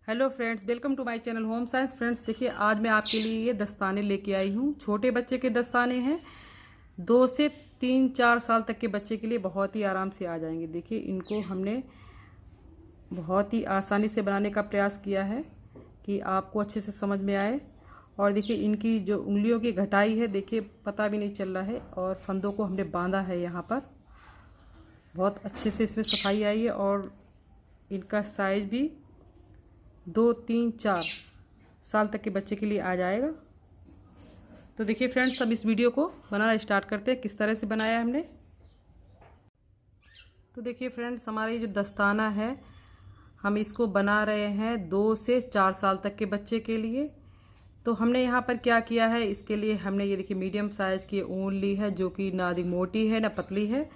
Hello friends, welcome to my channel home science. Friends देखिए, आज मैं आपके लिए ये दस्ताने लेके आई हूँ। छोटे बच्चे के दस्ताने हैं। 2 से 3-4 साल तक के बच्चे के लिए बहुत ही आराम से आ जाएंगे। देखिए, इनको हमने बहुत ही आसानी से बनाने का प्रयास किया है कि आपको अच्छे से समझ में आए। और देखिए, इनकी जो उंगलियों की घटाई है, देखिए पता भी नहीं चल रहा है। और फंदों को हमने बांधा है यहाँ पर। बहुत अच्छे से इसमें सफाई आई है और इनका साइज भी 2-3-4 साल तक के बच्चे के लिए आ जाएगा। तो देखिए फ्रेंड्स, अब इस वीडियो को बनाना स्टार्ट करते हैं। किस तरह से बनाया है हमने। तो देखिए फ्रेंड्स, हमारा ये जो दस्ताना है, हम इसको बना रहे हैं 2 से 4 साल तक के बच्चे के लिए। तो हमने यहाँ पर क्या किया है, इसके लिए हमने ये देखिए मीडियम साइज़ की ऊन ली है, जो कि ना अधिक मोटी है ना पतली है।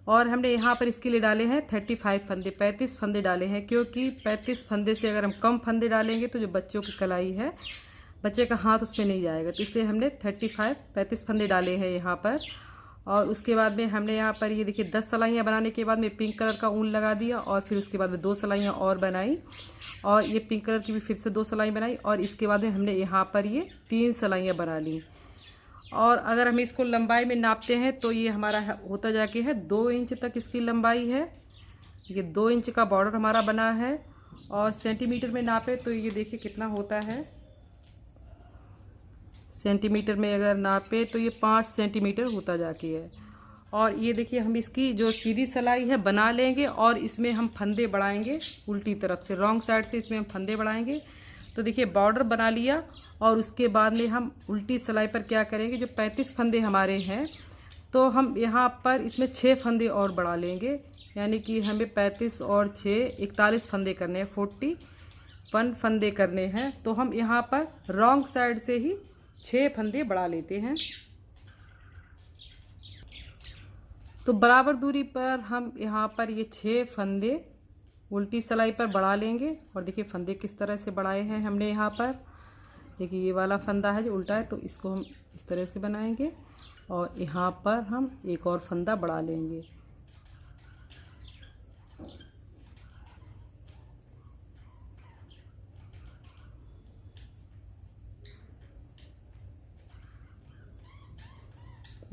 और हमने यहाँ पर इसके लिए डाले हैं 35 फंदे, 35 फंदे डाले हैं। क्योंकि 35 फंदे से अगर हम कम फंदे डालेंगे तो जो बच्चों की कलाई है, बच्चे का हाथ उसमें नहीं जाएगा। तो इसलिए हमने 35 फंदे डाले हैं यहाँ पर। और उसके बाद में हमने यहाँ पर ये देखिए 10 सलाइयाँ बनाने के बाद में पिंक कलर का ऊन लगा दिया। और फिर उसके बाद में 2 सलाइयाँ और बनाई, और ये पिंक कलर की भी फिर से 2 सलाई बनाई। और इसके बाद में हमने यहाँ पर ये 3 सलाइयाँ बना ली। और अगर हम इसको लंबाई में नापते हैं तो ये हमारा होता जाके है 2 इंच तक इसकी लंबाई है। ये 2 इंच का बॉर्डर हमारा बना है। और सेंटीमीटर में नापे तो ये देखिए कितना होता है। सेंटीमीटर में अगर नापे तो ये 5 सेंटीमीटर होता जाके है। और ये देखिए, हम इसकी जो सीधी सिलाई है बना लेंगे और इसमें हम फंदे बढ़ाएंगे उल्टी तरफ से, रॉन्ग साइड से इसमें हम फंदे बढ़ाएंगे। तो देखिए, बॉर्डर बना लिया। और उसके बाद में हम उल्टी सिलाई पर क्या करेंगे, जो 35 फंदे हमारे हैं, तो हम यहाँ पर इसमें 6 फंदे और बढ़ा लेंगे। यानी कि हमें 35 और 6 41 फंदे करने हैं, 41 फंदे करने हैं। तो हम यहाँ पर रॉन्ग साइड से ही 6 फंदे बढ़ा लेते हैं। तो बराबर दूरी पर हम यहाँ पर ये 6 फंदे उल्टी सिलाई पर बढ़ा लेंगे। और देखिए फंदे किस तरह से बढ़ाए हैं हमने यहाँ पर। देखिए, ये वाला फंदा है जो उल्टा है, तो इसको हम इस तरह से बनाएंगे। और यहाँ पर हम एक और फंदा बढ़ा लेंगे।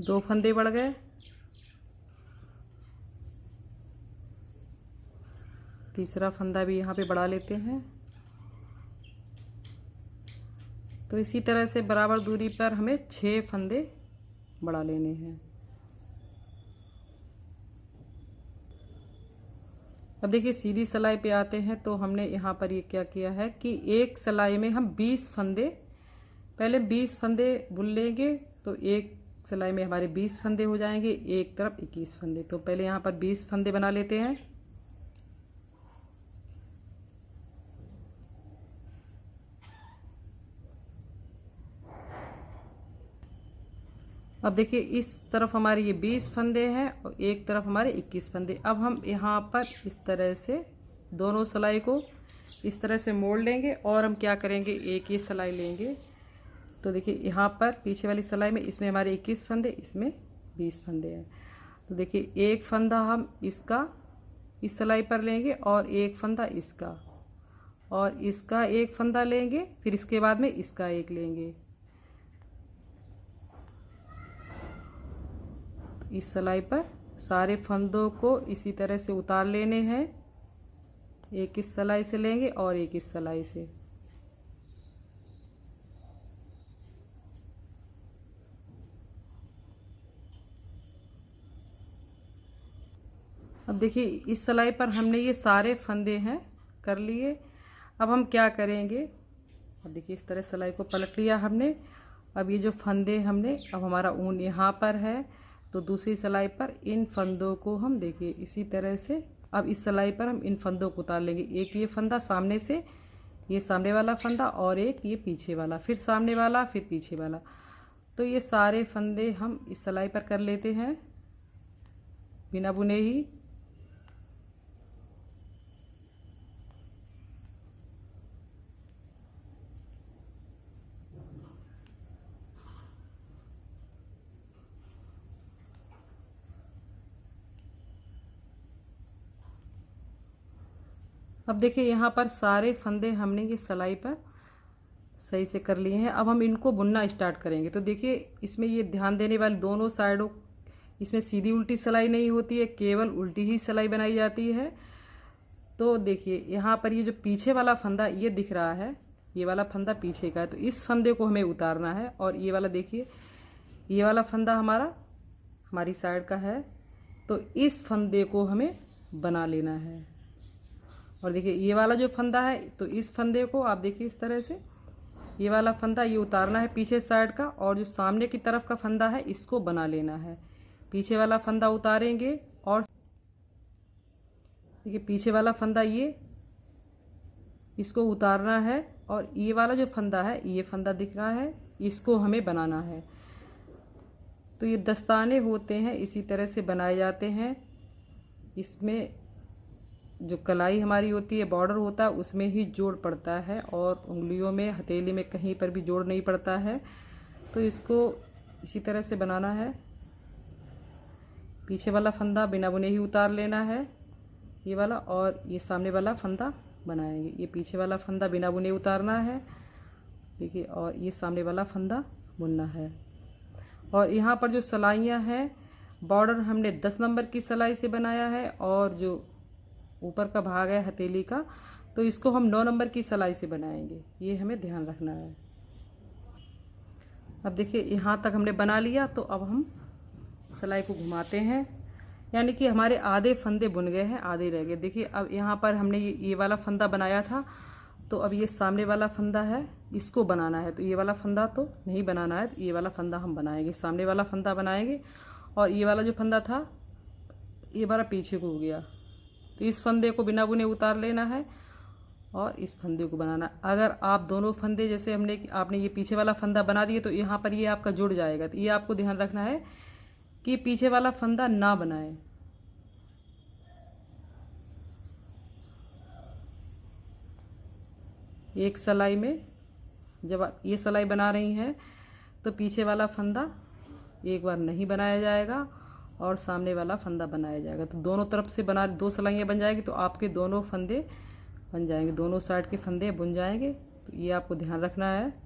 दो फंदे बढ़ गए। तीसरा फंदा भी यहाँ पे बढ़ा लेते हैं। तो इसी तरह से बराबर दूरी पर हमें 6 फंदे बढ़ा लेने हैं। अब देखिए, सीधी सिलाई पे आते हैं। तो हमने यहाँ पर ये क्या किया है कि एक सिलाई में हम 20 फंदे, पहले 20 फंदे बुन लेंगे। तो एक सिलाई में हमारे 20 फंदे हो जाएंगे, एक तरफ 21 फंदे। तो पहले यहाँ पर 20 फंदे बना लेते हैं। अब देखिए, इस तरफ हमारे ये 20 फंदे हैं और एक तरफ हमारे 21 फंदे। अब हम यहाँ पर इस तरह से दोनों सिलाई को इस तरह से मोड़ लेंगे। और हम क्या करेंगे, एक ये सिलाई लेंगे। तो देखिए, यहाँ पर पीछे वाली सिलाई में इसमें हमारे 21 फंदे, इसमें 20 फंदे हैं। तो देखिए, एक फंदा हम इसका इस सिलाई पर लेंगे और एक फंदा इसका, और इसका एक फंदा लेंगे। फिर इसके बाद में इसका एक लेंगे। इस सिलाई पर सारे फंदों को इसी तरह से उतार लेने हैं। एक इस सिलाई से लेंगे और एक इस सिलाई से। अब देखिए, इस सिलाई पर हमने ये सारे फंदे हैं कर लिए। अब हम क्या करेंगे, अब देखिए इस तरह सिलाई को पलट लिया हमने। अब ये जो फंदे हमने, अब हमारा ऊन यहाँ पर है, तो दूसरी सिलाई पर इन फंदों को हम देखिए इसी तरह से, अब इस सिलाई पर हम इन फंदों को उतार लेंगे। एक ये फंदा सामने से, ये सामने वाला फंदा, और एक ये पीछे वाला, फिर सामने वाला, फिर पीछे वाला। तो ये सारे फंदे हम इस सिलाई पर कर लेते हैं बिना बुने ही। अब देखिए यहाँ पर सारे फंदे हमने ये सिलाई पर सही से कर लिए हैं। अब हम इनको बुनना स्टार्ट करेंगे। तो देखिए इसमें ये ध्यान देने वाली दोनों साइडों, इसमें सीधी उल्टी सिलाई नहीं होती है, केवल उल्टी ही सिलाई बनाई जाती है। तो देखिए यहाँ पर ये जो पीछे वाला फंदा ये दिख रहा है, ये वाला फंदा पीछे का है, तो इस फंदे को हमें उतारना है। और ये वाला देखिए, ये वाला फंदा हमारी साइड का है, तो इस फंदे को हमें बना लेना है। और देखिए ये वाला जो फंदा है, तो इस फंदे को आप देखिए इस तरह से, ये वाला फंदा ये उतारना है पीछे साइड का, और जो सामने की तरफ का फंदा है इसको बना लेना है। पीछे वाला फंदा उतारेंगे और देखिए पीछे वाला फंदा ये इसको उतारना है, और ये वाला जो फंदा है, ये फंदा दिख रहा है, इसको हमें बनाना है। तो ये दस्ताने होते हैं इसी तरह से बनाए जाते हैं। इसमें जो कलाई हमारी होती है, बॉर्डर होता है, उसमें ही जोड़ पड़ता है, और उंगलियों में, हथेली में कहीं पर भी जोड़ नहीं पड़ता है। तो इसको इसी तरह से बनाना है। पीछे वाला फंदा बिना बुने ही उतार लेना है, ये वाला, और ये सामने वाला फंदा बनाएंगे। ये पीछे वाला फंदा बिना बुने उतारना है, देखिए, और ये सामने वाला फंदा बुनना है। और यहाँ पर जो सिलाइयाँ हैं, बॉर्डर हमने 10 नंबर की सिलाई से बनाया है, और जो ऊपर का भाग है हथेली का, तो इसको हम 9 नंबर की सिलाई से बनाएंगे। ये हमें ध्यान रखना है। अब देखिए यहाँ तक हमने बना लिया, तो अब हम सिलाई को घुमाते हैं, यानी कि हमारे आधे फंदे बुन गए हैं, आधे रह गए। देखिए अब यहाँ पर हमने ये वाला फंदा बनाया था, तो अब ये सामने वाला फंदा है, इसको बनाना है। तो ये वाला फंदा तो नहीं बनाना है, तो ये वाला फंदा हम बनाएंगे, सामने वाला फंदा बनाएंगे। और ये वाला जो फंदा था, ये हमारा पीछे को हो गया, तो इस फंदे को बिना बुने उतार लेना है, और इस फंदे को बनाना। अगर आप दोनों फंदे, जैसे आपने ये पीछे वाला फंदा बना दिए, तो यहाँ पर ये आपका जुड़ जाएगा। तो ये आपको ध्यान रखना है कि पीछे वाला फंदा ना बनाए। एक सिलाई में जब आप ये सिलाई बना रही हैं, तो पीछे वाला फंदा एक बार नहीं बनाया जाएगा, और सामने वाला फंदा बनाया जाएगा। तो दोनों तरफ से बना, 2 सिलाइयाँ बन जाएगी, तो आपके दोनों फंदे बन जाएंगे, दोनों साइड के फंदे बुन जाएंगे। तो ये आपको ध्यान रखना है।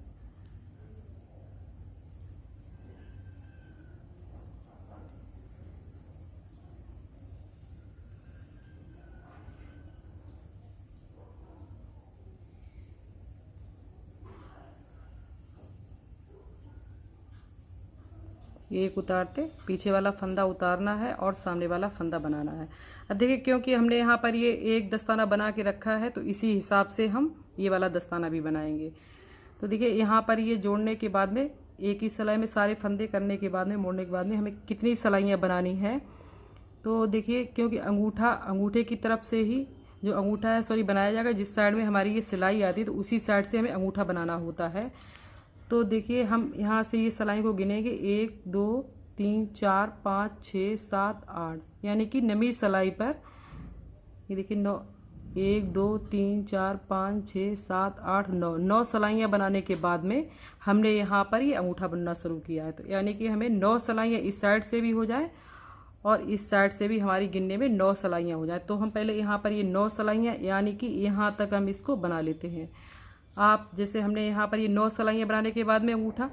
एक उतारते, पीछे वाला फंदा उतारना है, और सामने वाला फंदा बनाना है। अब देखिए क्योंकि हमने यहाँ पर ये एक दस्ताना बना के रखा है, तो इसी हिसाब से हम ये वाला दस्ताना भी बनाएंगे। तो देखिए यहाँ पर ये जोड़ने के बाद में, एक ही सिलाई में सारे फंदे करने के बाद में, मोड़ने के बाद में हमें कितनी सिलाइयाँ बनानी है। तो देखिए क्योंकि अंगूठे की तरफ से ही जो अंगूठा है, सॉरी, बनाया जाएगा, जिस साइड में हमारी ये सिलाई आती है, तो उसी साइड से हमें अंगूठा बनाना होता है। तो देखिए हम यहाँ से ये सिलाई को गिनेंगे, 1 2 3 4 5 6 7 8, यानी कि 9वीं सिलाई पर ये देखिए 9, 1 2 3 4 5 6 7 8 9 सिलाइयाँ बनाने के बाद में हमने यहाँ पर ये अंगूठा बनना शुरू किया है। तो यानी कि हमें 9 सिलाइयाँ इस साइड से भी हो जाए, और इस साइड से भी हमारी गिनने में 9 सिलाइयाँ हो जाए। तो हम पहले यहाँ पर ये 9 सिलाइयाँ, यानी कि यहाँ तक हम इसको बना लेते हैं। आप जैसे हमने यहाँ पर ये 9 सिलाइयाँ बनाने के बाद में अंगूठा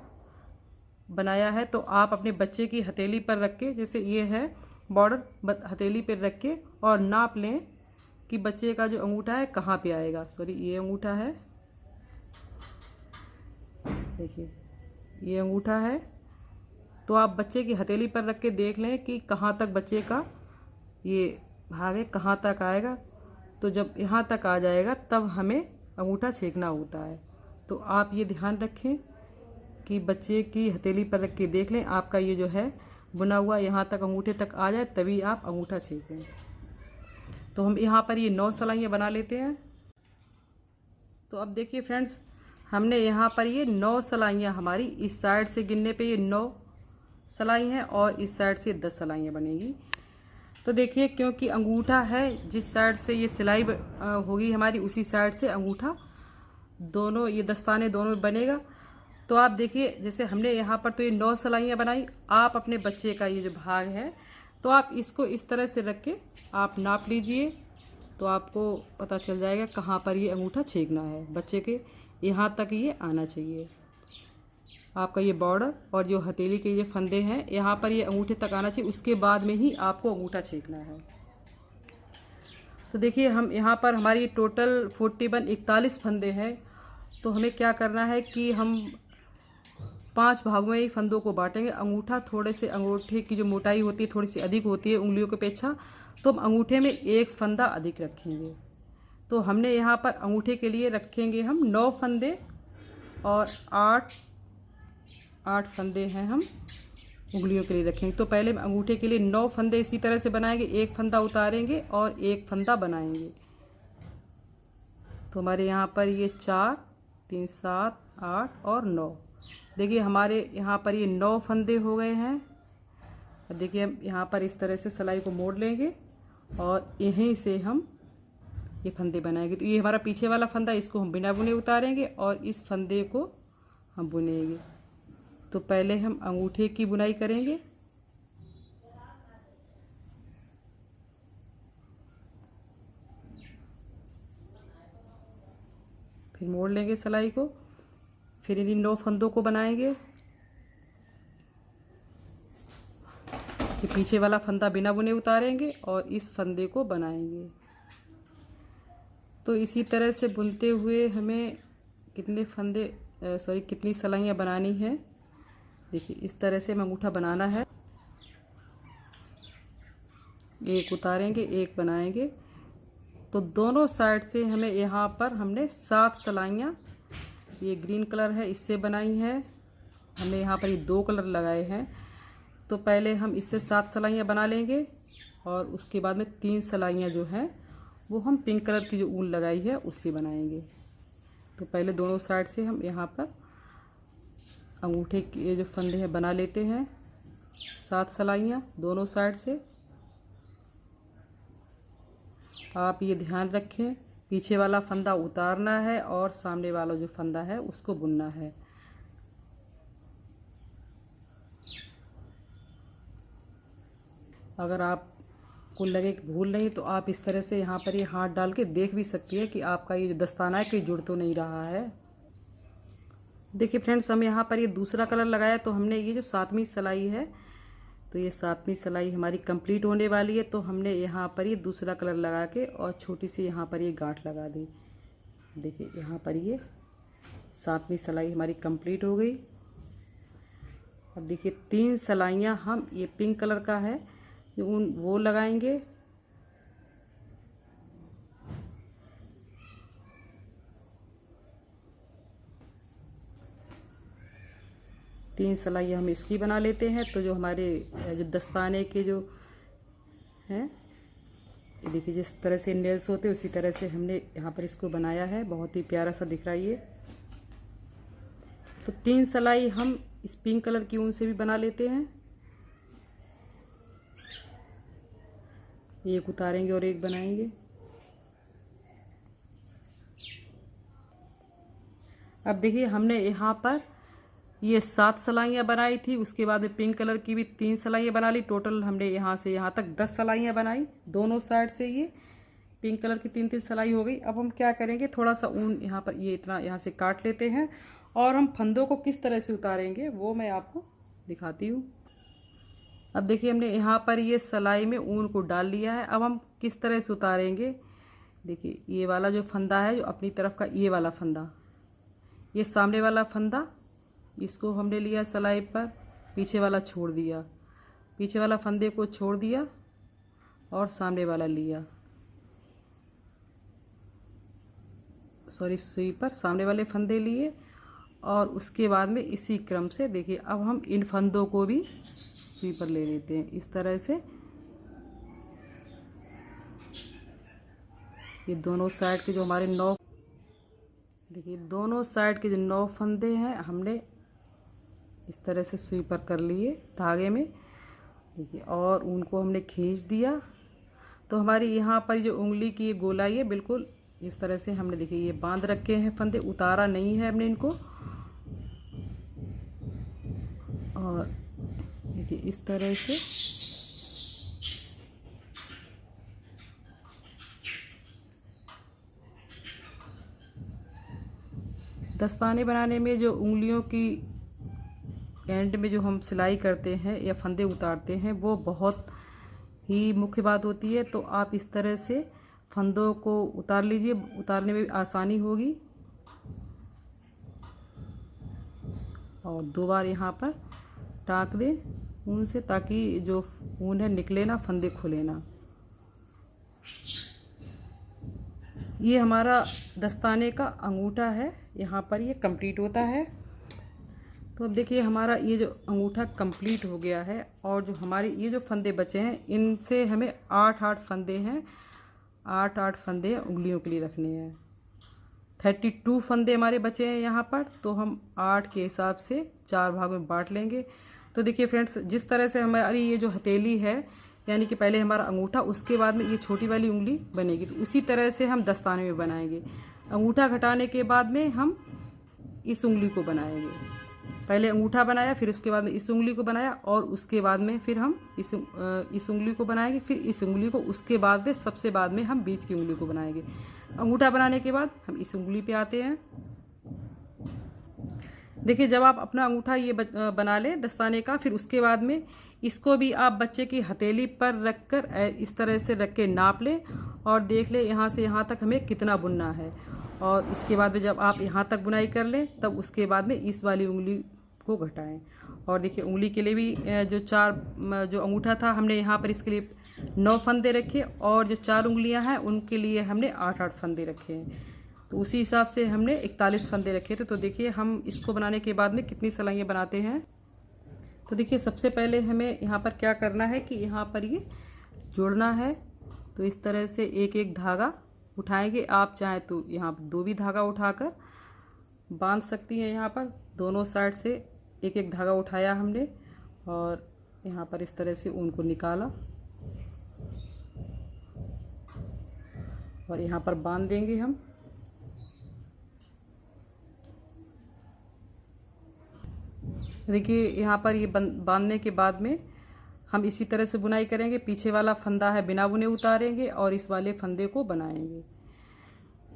बनाया है, तो आप अपने बच्चे की हथेली पर रख के, जैसे ये है बॉर्डर, हथेली पर रख के और नाप लें कि बच्चे का जो अंगूठा है कहाँ पे आएगा। सॉरी, ये अंगूठा है, देखिए ये अंगूठा है, तो आप बच्चे की हथेली पर रख के देख लें कि कहाँ तक बच्चे का ये भाग है, कहाँ तक आएगा। तो जब यहाँ तक आ जाएगा, तब हमें अंगूठा छेकना होता है। तो आप ये ध्यान रखें कि बच्चे की हथेली पर रख के देख लें, आपका ये जो है बुना हुआ यहाँ तक अंगूठे तक आ जाए, तभी आप अंगूठा छेकें। तो हम यहाँ पर ये 9 सिलाइयाँ बना लेते हैं। तो अब देखिए फ्रेंड्स, हमने यहाँ पर ये 9 सिलाइयाँ, हमारी इस साइड से गिनने पे ये 9 सिलाई हैं, और इस साइड से 10 सिलाइयाँ बनेगी। तो देखिए क्योंकि अंगूठा है, जिस साइड से ये सिलाई होगी हमारी, उसी साइड से अंगूठा, दोनों ये दस्ताने दोनों बनेगा। तो आप देखिए, जैसे हमने यहाँ पर तो ये 9 सिलाइयाँ बनाई, आप अपने बच्चे का ये जो भाग है, तो आप इसको इस तरह से रख के आप नाप लीजिए तो आपको पता चल जाएगा कहाँ पर ये अंगूठा छेकना है। बच्चे के यहाँ तक ये आना चाहिए, आपका ये बॉर्डर और जो हथेली के ये फंदे हैं यहाँ पर ये अंगूठे तक आना चाहिए। उसके बाद में ही आपको अंगूठा छेकना है। तो देखिए हम यहाँ पर हमारी टोटल 41 फंदे हैं। तो हमें क्या करना है कि हम 5 भागों में ही फंदों को बांटेंगे। अंगूठा थोड़े से, अंगूठे की जो मोटाई होती है थोड़ी सी अधिक होती है उंगलियों की अपेक्षा, तो हम अंगूठे में एक फंदा अधिक रखेंगे। तो हमने यहाँ पर अंगूठे के लिए रखेंगे हम 9 फंदे और 8 फंदे हैं हम उंगलियों के लिए रखेंगे। तो पहले हम अंगूठे के लिए 9 फंदे इसी तरह से बनाएंगे, एक फंदा उतारेंगे और एक फंदा बनाएंगे। तो हमारे यहाँ पर ये 4, 3, 7, 8 और 9। देखिए हमारे यहाँ पर ये 9 फंदे हो गए हैं। अब देखिए हम यहाँ पर इस तरह से सिलाई को मोड़ लेंगे और यहीं से हम ये फंदे बनाएंगे। तो ये हमारा पीछे वाला फंदा, इसको हम बिना बुने उतारेंगे और इस फंदे को हम बुनेंगे। तो पहले हम अंगूठे की बुनाई करेंगे। फिर मोड़ लेंगे सिलाई को, फिर इन 9 फंदों को बनाएंगे। ये पीछे वाला फंदा बिना बुने उतारेंगे और इस फंदे को बनाएंगे। तो इसी तरह से बुनते हुए हमें कितनी सिलाइयाँ बनानी है। देखिए इस तरह से अंगूठा बनाना है। एक उतारेंगे, एक बनाएंगे। तो दोनों साइड से हमें यहाँ पर हमने 7 सिलाइयाँ, ये ग्रीन कलर है इससे बनाई है। हमने यहाँ पर ये 2 कलर लगाए हैं। तो पहले हम इससे 7 सिलाइयाँ बना लेंगे और उसके बाद में 3 सिलाइयाँ जो हैं वो हम पिंक कलर की जो ऊन लगाई है उससे बनाएंगे। तो पहले दोनों साइड से हम यहाँ पर अंगूठे के जो फंदे हैं बना लेते हैं, 7 सिलाइयाँ दोनों साइड से। आप ये ध्यान रखें, पीछे वाला फंदा उतारना है और सामने वाला जो फंदा है उसको बुनना है। अगर आपको लगे कि भूल नहीं तो आप इस तरह से यहाँ पर ये हाथ डाल के देख भी सकती है कि आपका ये जो दस्ताना है कहीं जुड़ तो नहीं रहा है। देखिए फ्रेंड्स, हम यहाँ पर ये दूसरा कलर लगाया। तो हमने ये जो 7वीं सिलाई है, तो ये 7वीं सिलाई हमारी कंप्लीट होने वाली है। तो हमने यहाँ पर ये दूसरा कलर लगा के और छोटी सी यहाँ पर ये गांठ लगा दी। देखिए यहाँ पर ये 7वीं सिलाई हमारी कंप्लीट हो गई। अब देखिए 3 सिलाइयाँ हम ये पिंक कलर का है जो वो लगाएंगे। तीन सिलाइयाँ हम इसकी बना लेते हैं। तो जो हमारे जो दस्ताने के जो हैं, देखिए जिस तरह से नेल्स होते हैं उसी तरह से हमने यहाँ पर इसको बनाया है। बहुत ही प्यारा सा दिख रहा है ये। तो 3 सिलाई हम इस पिंक कलर की ऊन से भी बना लेते हैं। एक उतारेंगे और एक बनाएंगे। अब देखिए हमने यहाँ पर ये 7 सिलाइयाँ बनाई थी, उसके बाद में पिंक कलर की भी 3 सिलाइयाँ बना ली। टोटल हमने यहाँ से यहाँ तक 10 सिलाइयाँ बनाई। दोनों साइड से ये पिंक कलर की 3-3 सिलाई हो गई। अब हम क्या करेंगे, थोड़ा सा ऊन यहाँ पर ये इतना यहाँ से काट लेते हैं और हम फंदों को किस तरह से उतारेंगे वो मैं आपको दिखाती हूँ। अब देखिए हमने यहाँ पर ये सिलाई में ऊन को डाल लिया है। अब हम किस तरह से उतारेंगे। देखिए ये वाला जो फंदा है, जो अपनी तरफ का ये वाला फंदा, ये सामने वाला फंदा, इसको हमने लिया सिलाई पर, पीछे वाला छोड़ दिया, पीछे वाला फंदे को छोड़ दिया और सामने वाला लिया, सुई पर सामने वाले फंदे लिए और उसके बाद में इसी क्रम से देखिए अब हम इन फंदों को भी सुई पर ले लेते हैं इस तरह से। ये दोनों साइड के जो हमारे 9, देखिए दोनों साइड के जो 9 फंदे हैं हमने इस तरह से सुई पर कर लिए धागे में। देखिए और उनको हमने खींच दिया। तो हमारी यहाँ पर जो उंगली की ये गोलाई है बिल्कुल इस तरह से हमने देखिए ये बांध रखे हैं फंदे, उतारा नहीं है हमने इनको। और देखिए इस तरह से दस्ताने बनाने में जो उंगलियों की एंड में जो हम सिलाई करते हैं या फंदे उतारते हैं वो बहुत ही मुख्य बात होती है। तो आप इस तरह से फंदों को उतार लीजिए, उतारने में भी आसानी होगी। और 2 बार यहाँ पर टाँक दें ऊन से, ताकि जो ऊन है निकले ना, फंदे खुले ना। ये हमारा दस्ताने का अंगूठा है, यहाँ पर ये कंप्लीट होता है। तो अब देखिए हमारा ये जो अंगूठा कंप्लीट हो गया है। और जो हमारे ये जो फंदे बचे हैं, इनसे हमें 8 फंदे हैं, 8 फंदे उंगलियों के लिए रखने हैं। 32 फंदे हमारे बचे हैं यहाँ पर। तो हम 8 के हिसाब से 4 भागों में बांट लेंगे। तो देखिए फ्रेंड्स, जिस तरह से हमारी ये जो हथेली है, यानी कि पहले हमारा अंगूठा, उसके बाद में ये छोटी वाली उंगली बनेगी। तो उसी तरह से हम दस्ताने में बनाएंगे। अंगूठा घटाने के बाद में हम इस उंगली को बनाएंगे। पहले अंगूठा बनाया, फिर उसके बाद में इस उंगली को बनाया, और उसके बाद में फिर हम इस उंगली को बनाएंगे, फिर इस उंगली को, उसके बाद में सबसे बाद में हम बीच की उंगली को बनाएंगे। अंगूठा बनाने के बाद हम इस उंगली पे आते हैं। देखिए, जब आप अपना अंगूठा ये बना लें दस्ताने का, फिर उसके बाद में इसको भी आप बच्चे की हथेली पर रखकर इस तरह से रख के नाप लें और देख लें यहाँ से यहाँ तक हमें कितना बुनना है। और इसके बाद में जब आप यहाँ तक बुनाई कर लें, तब उसके बाद में इस वाली उंगली को घटाएं। और देखिए, उंगली के लिए भी जो अंगूठा था, हमने यहाँ पर इसके लिए 9 फंदे रखे, और जो 4 उंगलियाँ हैं उनके लिए हमने 8 फंदे रखे हैं। तो उसी हिसाब से हमने 41 फंदे रखे थे। तो देखिए, हम इसको बनाने के बाद में कितनी सिलाइयाँ बनाते हैं। तो देखिए, सबसे पहले हमें यहाँ पर क्या करना है कि यहाँ पर ये जोड़ना है। तो इस तरह से एक एक धागा उठाएंगे। आप चाहें तो यहाँ पर 2 भी धागा उठाकर बांध सकती हैं। यहाँ पर दोनों साइड से एक एक धागा उठाया हमने, और यहाँ पर इस तरह से ऊन को निकाला और यहाँ पर बांध देंगे हम। देखिए, यहाँ पर ये बांधने के बाद में हम इसी तरह से बुनाई करेंगे। पीछे वाला फंदा है बिना बुने उतारेंगे और इस वाले फंदे को बनाएंगे।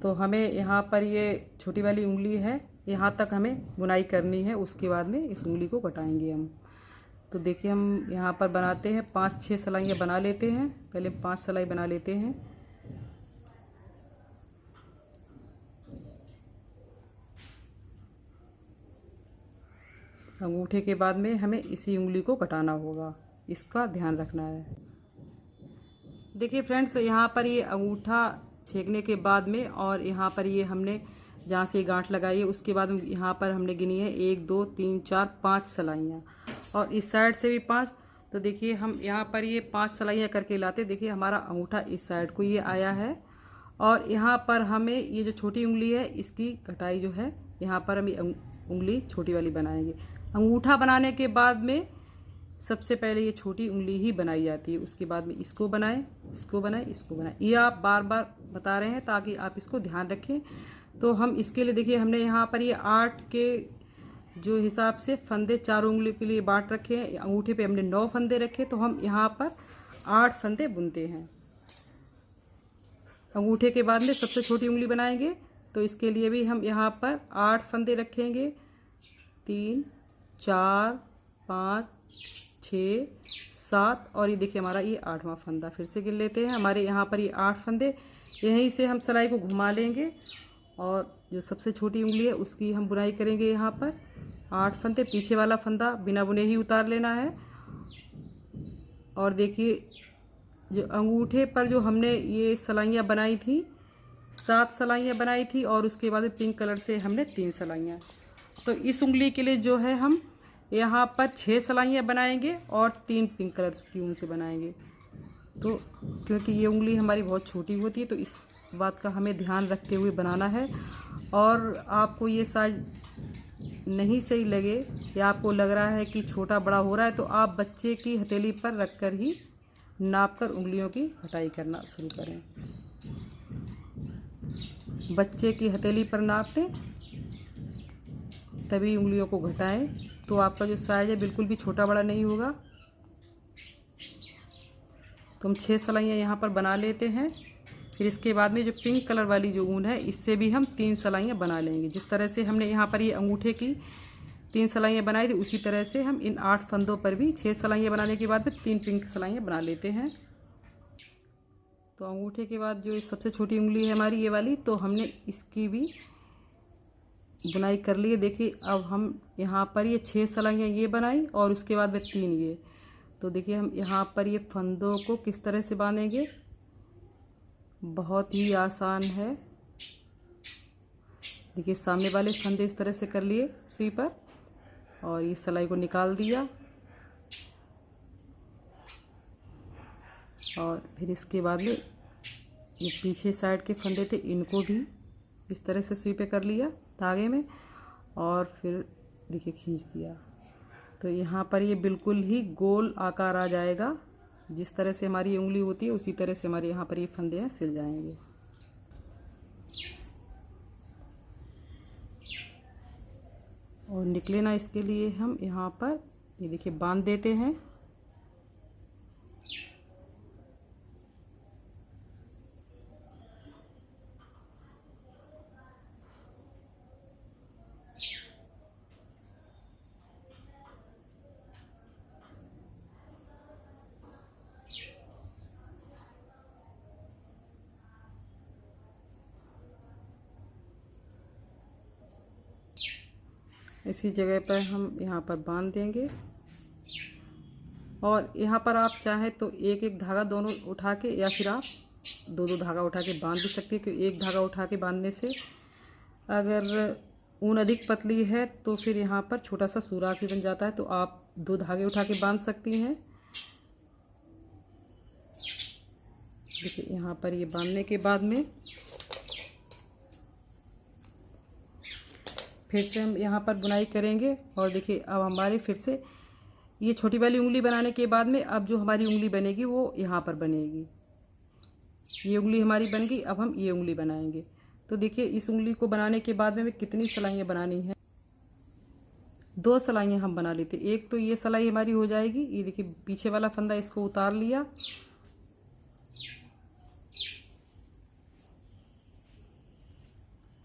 तो हमें यहाँ पर ये छोटी वाली उंगली है, यहाँ तक हमें बुनाई करनी है। उसके बाद में इस उंगली को कटाएंगे हम। तो देखिए, हम यहाँ पर बनाते हैं 5-6 सिलाइयाँ बना लेते हैं। पहले 5 सिलाई बना लेते हैं। अंगूठे के बाद में हमें इसी उंगली को कटाना होगा, इसका ध्यान रखना है। देखिए फ्रेंड्स, यहाँ पर ये अंगूठा छेकने के बाद में, और यहाँ पर ये हमने जहाँ से गांठ लगाई है, उसके बाद में यहाँ पर हमने गिनी है 1 2 3 4 5 सिलाइयाँ, और इस साइड से भी 5। तो देखिए, हम यहाँ पर ये 5 सिलाइयाँ करके लाते। देखिए, हमारा अंगूठा इस साइड को ये आया है, और यहाँ पर हमें ये जो छोटी उंगली है, इसकी कटाई जो है, यहाँ पर हम उंगली छोटी वाली बनाएंगे। अंगूठा बनाने के बाद में सबसे पहले ये छोटी उंगली ही बनाई जाती है। उसके बाद में इसको बनाएं, इसको बनाएं, इसको बनाएं। ये आप बार बार बता रहे हैं ताकि आप इसको ध्यान रखें। तो हम इसके लिए देखिए, हमने यहाँ पर ये 8 के जो हिसाब से फंदे 4 उंगली के लिए बांट रखे हैं। अंगूठे पे हमने 9 फंदे रखे, तो हम यहाँ पर 8 फंदे बुनते हैं। अंगूठे के बाद में सबसे छोटी उंगली बनाएंगे, तो इसके लिए भी हम यहाँ पर 8 फंदे रखेंगे। 3 4 5 6 7, और ये देखिए हमारा ये 8वां फंदा। फिर से गिन लेते हैं। हमारे यहाँ पर ये 8 फंदे, यहीं से हम सिलाई को घुमा लेंगे, और जो सबसे छोटी उंगली है उसकी हम बुनाई करेंगे। यहाँ पर 8 फंदे, पीछे वाला फंदा बिना बुने ही उतार लेना है। और देखिए, जो अंगूठे पर जो हमने ये सिलाइयाँ बनाई थी, 7 सिलाइयाँ बनाई थी, और उसके बाद पिंक कलर से हमने 3 सिलाइयाँ। तो इस उंगली के लिए जो है हम यहाँ पर 6 सिलाइयाँ बनाएंगे और 3 पिंक कलर की ऊन से बनाएंगे। तो क्योंकि ये उंगली हमारी बहुत छोटी होती है, तो इस बात का हमें ध्यान रखते हुए बनाना है। और आपको ये साइज नहीं सही लगे, या आपको लग रहा है कि छोटा बड़ा हो रहा है, तो आप बच्चे की हथेली पर रखकर ही नापकर उंगलियों की कटाई करना शुरू करें। बच्चे की हथेली पर नाप लें, तभी उंगलियों को घटाएं, तो आपका जो साइज है बिल्कुल भी छोटा बड़ा नहीं होगा। तो हम 6 सिलाइयाँ यहाँ पर बना लेते हैं। फिर इसके बाद में जो पिंक कलर वाली जो ऊन है इससे भी हम 3 सिलाइयाँ बना लेंगे। जिस तरह से हमने यहाँ पर ये अंगूठे की 3 सिलाइयाँ बनाई थी उसी तरह से हम इन 8 फंदों पर भी 6 सिलाइयाँ बनाने के बाद में 3 पिंक सिलाइयाँ बना लेते हैं। तो अंगूठे के बाद जो सबसे छोटी उंगली है हमारी ये वाली, तो हमने इसकी भी बुनाई कर ली है। देखिए अब हम यहाँ पर ये 6 सिलाइयाँ ये बनाई और उसके बाद में 3 ये। तो देखिए हम यहाँ पर ये फंदों को किस तरह से बांधेंगे, बहुत ही आसान है। देखिए सामने वाले फंदे इस तरह से कर लिए सुई पर और ये सिलाई को निकाल दिया और फिर इसके बाद में ये पीछे साइड के फंदे थे इनको भी इस तरह से सुई पे कर लिया धागे में और फिर देखिए खींच दिया। तो यहाँ पर ये बिल्कुल ही गोल आकार आ जाएगा। जिस तरह से हमारी उंगली होती है उसी तरह से हमारे यहाँ पर ये फंदे हैं सिल जाएंगे। और निकले ना इसके लिए हम यहाँ पर ये देखिए बांध देते हैं। इसी जगह पर हम यहाँ पर बांध देंगे और यहाँ पर आप चाहें तो एक एक धागा दोनों उठा के या फिर आप दो दो धागा उठा के बांध भी सकते हैं। क्योंकि एक धागा उठा के बांधने से अगर ऊन अधिक पतली है तो फिर यहाँ पर छोटा सा सुराख भी बन जाता है। तो आप 2 धागे उठा के बांध सकती हैं। देखिए यहाँ पर ये बांधने के बाद में फिर से हम यहाँ पर बुनाई करेंगे। और देखिए अब हमारे फिर से ये छोटी वाली उंगली बनाने के बाद में अब जो हमारी उंगली बनेगी वो यहाँ पर बनेगी। ये उंगली हमारी बन गई, अब हम ये उंगली बनाएंगे। तो देखिए इस उंगली को बनाने के बाद में हमें कितनी सिलाइयाँ बनानी है, 2 सिलाइयाँ हम बना लेते। एक तो ये सिलाई हमारी हो जाएगी। ये देखिए पीछे वाला फंदा इसको उतार लिया,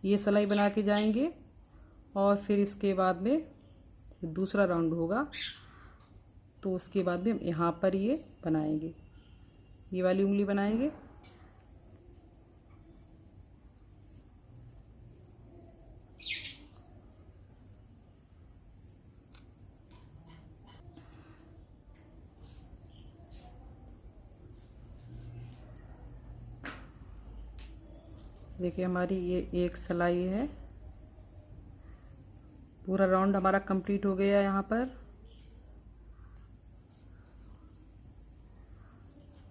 ये सिलाई बना के जाएंगे और फिर इसके बाद में दूसरा राउंड होगा तो उसके बाद भी हम यहाँ पर ये बनाएंगे, ये वाली उंगली बनाएंगे। देखिए हमारी ये एक सिलाई है, पूरा राउंड हमारा कंप्लीट हो गया यहाँ पर।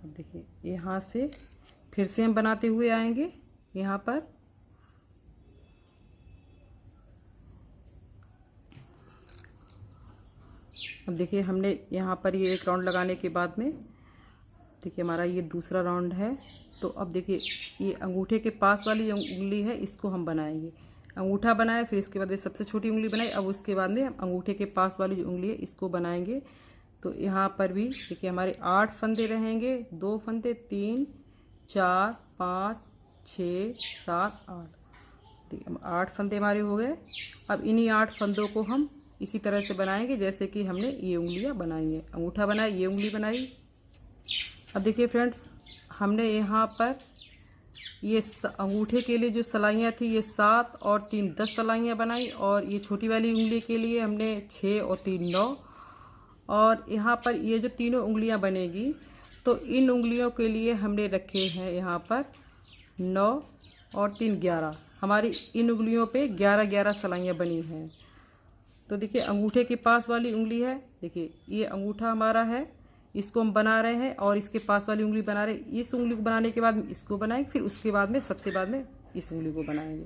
अब देखिए यहाँ से फिर से हम बनाते हुए आएंगे यहाँ पर। अब देखिए हमने यहाँ पर ये एक राउंड लगाने के बाद में देखिए हमारा ये दूसरा राउंड है। तो अब देखिए ये अंगूठे के पास वाली उंगली है इसको हम बनाएंगे। अंगूठा बनाए, फिर इसके बाद ये सबसे छोटी उंगली बनाई, अब उसके बाद में हम अंगूठे के पास वाली जो उंगली है इसको बनाएंगे। तो यहाँ पर भी देखिए हमारे 8 फंदे रहेंगे, 2 फंदे, 3, 4, 5, 6, 7, 8। देखिए 8 फंदे हमारे हो गए। अब इन्हीं 8 फंदों को हम इसी तरह से बनाएंगे जैसे कि हमने ये उंगलियाँ बनाई हैं। अंगूठा बनाया, ये उंगली बनाई। अब देखिए फ्रेंड्स हमने यहाँ पर ये अंगूठे के लिए जो सिलाइयाँ थी ये 7 और 3 10 सिलाइयाँ बनाई और ये छोटी वाली उंगली के लिए हमने 6 और 3 9। और यहाँ पर ये जो तीनों उंगलियाँ बनेगी तो इन उंगलियों के लिए हमने रखे हैं यहाँ पर 9 और 3 11। हमारी इन उंगलियों पे 11 11 सिलाइयाँ बनी हैं। तो देखिए अंगूठे के पास वाली उंगली है, देखिए ये अंगूठा हमारा है, इसको हम बना रहे हैं और इसके पास वाली उंगली बना रहे हैं। इस उंगली को बनाने के बाद इसको बनाएंगे, फिर उसके बाद में सबसे बाद में इस उंगली को बनाएंगे।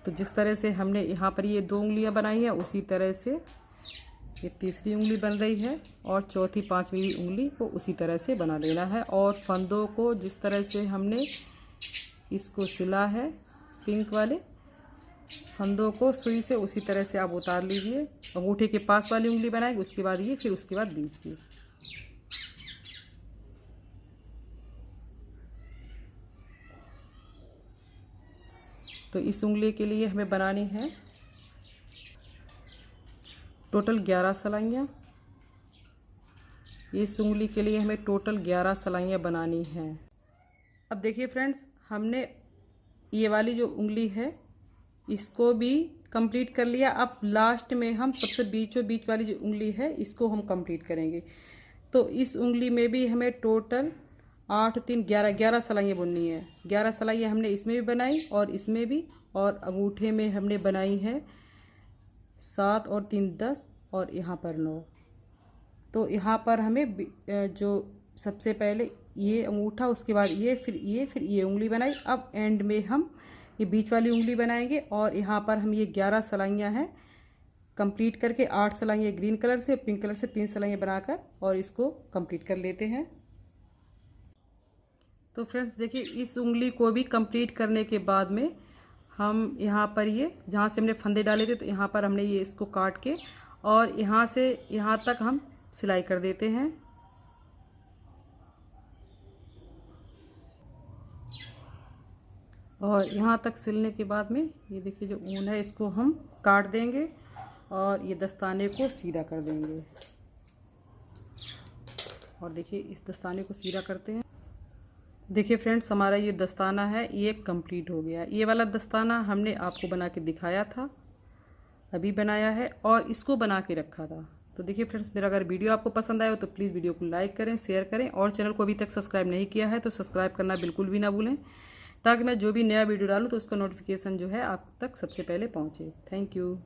तो जिस तरह से हमने यहाँ पर ये 2 उंगलियाँ बनाई हैं उसी तरह से ये तीसरी उंगली बन रही है और चौथी 5वीं उंगली को उसी तरह से बना लेना है। और फंदों को जिस तरह से हमने इसको सिला है, पिंक वाले फंदों को सुई से उसी तरह से आप उतार लीजिए। अंगूठे के पास वाली उंगली बनाएंगे, उसके बाद ये, फिर उसके बाद बीच की। तो इस उंगली के लिए हमें बनानी है टोटल 11 सिलाइयाँ। इस उंगली के लिए हमें टोटल 11 सिलाइयाँ बनानी हैं। अब देखिए फ्रेंड्स, हमने ये वाली जो उंगली है इसको भी कंप्लीट कर लिया। अब लास्ट में हम सबसे बीचों बीच वाली जो उंगली है इसको हम कंप्लीट करेंगे। तो इस उंगली में भी हमें टोटल 8 3 11 सिलाइयाँ बुननी है। 11 सिलाइयाँ हमने इसमें भी बनाई और इसमें भी, और अंगूठे में हमने बनाई है 7 और 3 10 और यहाँ पर 9। तो यहाँ पर हमें जो सबसे पहले ये अंगूठा, उसके बाद ये, फिर ये उंगली बनाई। अब एंड में हम ये बीच वाली उंगली बनाएंगे और यहाँ पर हम ये 11 सिलाइयाँ हैं कंप्लीट करके 8 सिलाइयाँ ग्रीन कलर से, पिंक कलर से 3 सिलाइयाँ बनाकर और इसको कंप्लीट कर लेते हैं। तो फ्रेंड्स देखिए, इस उंगली को भी कंप्लीट करने के बाद में हम यहाँ पर ये जहाँ से हमने फंदे डाले थे, तो यहाँ पर हमने ये इसको काट के और यहाँ से यहाँ तक हम सिलाई कर देते हैं। और यहाँ तक सिलने के बाद में ये देखिए जो ऊन है इसको हम काट देंगे और ये दस्ताने को सीधा कर देंगे। और देखिए इस दस्ताने को सीधा करते हैं। देखिए फ्रेंड्स, हमारा ये दस्ताना है ये कंप्लीट हो गया। ये वाला दस्ताना हमने आपको बना के दिखाया था, अभी बनाया है और इसको बना के रखा था। तो देखिए फ्रेंड्स, मेरा अगर वीडियो आपको पसंद आया हो तो प्लीज़ वीडियो को लाइक करें, शेयर करें और चैनल को अभी तक सब्सक्राइब नहीं किया है तो सब्सक्राइब करना बिल्कुल भी ना भूलें, ताकि मैं जो भी नया वीडियो डालूँ तो उसका नोटिफिकेशन जो है आप तक सबसे पहले पहुँचे। Thank you.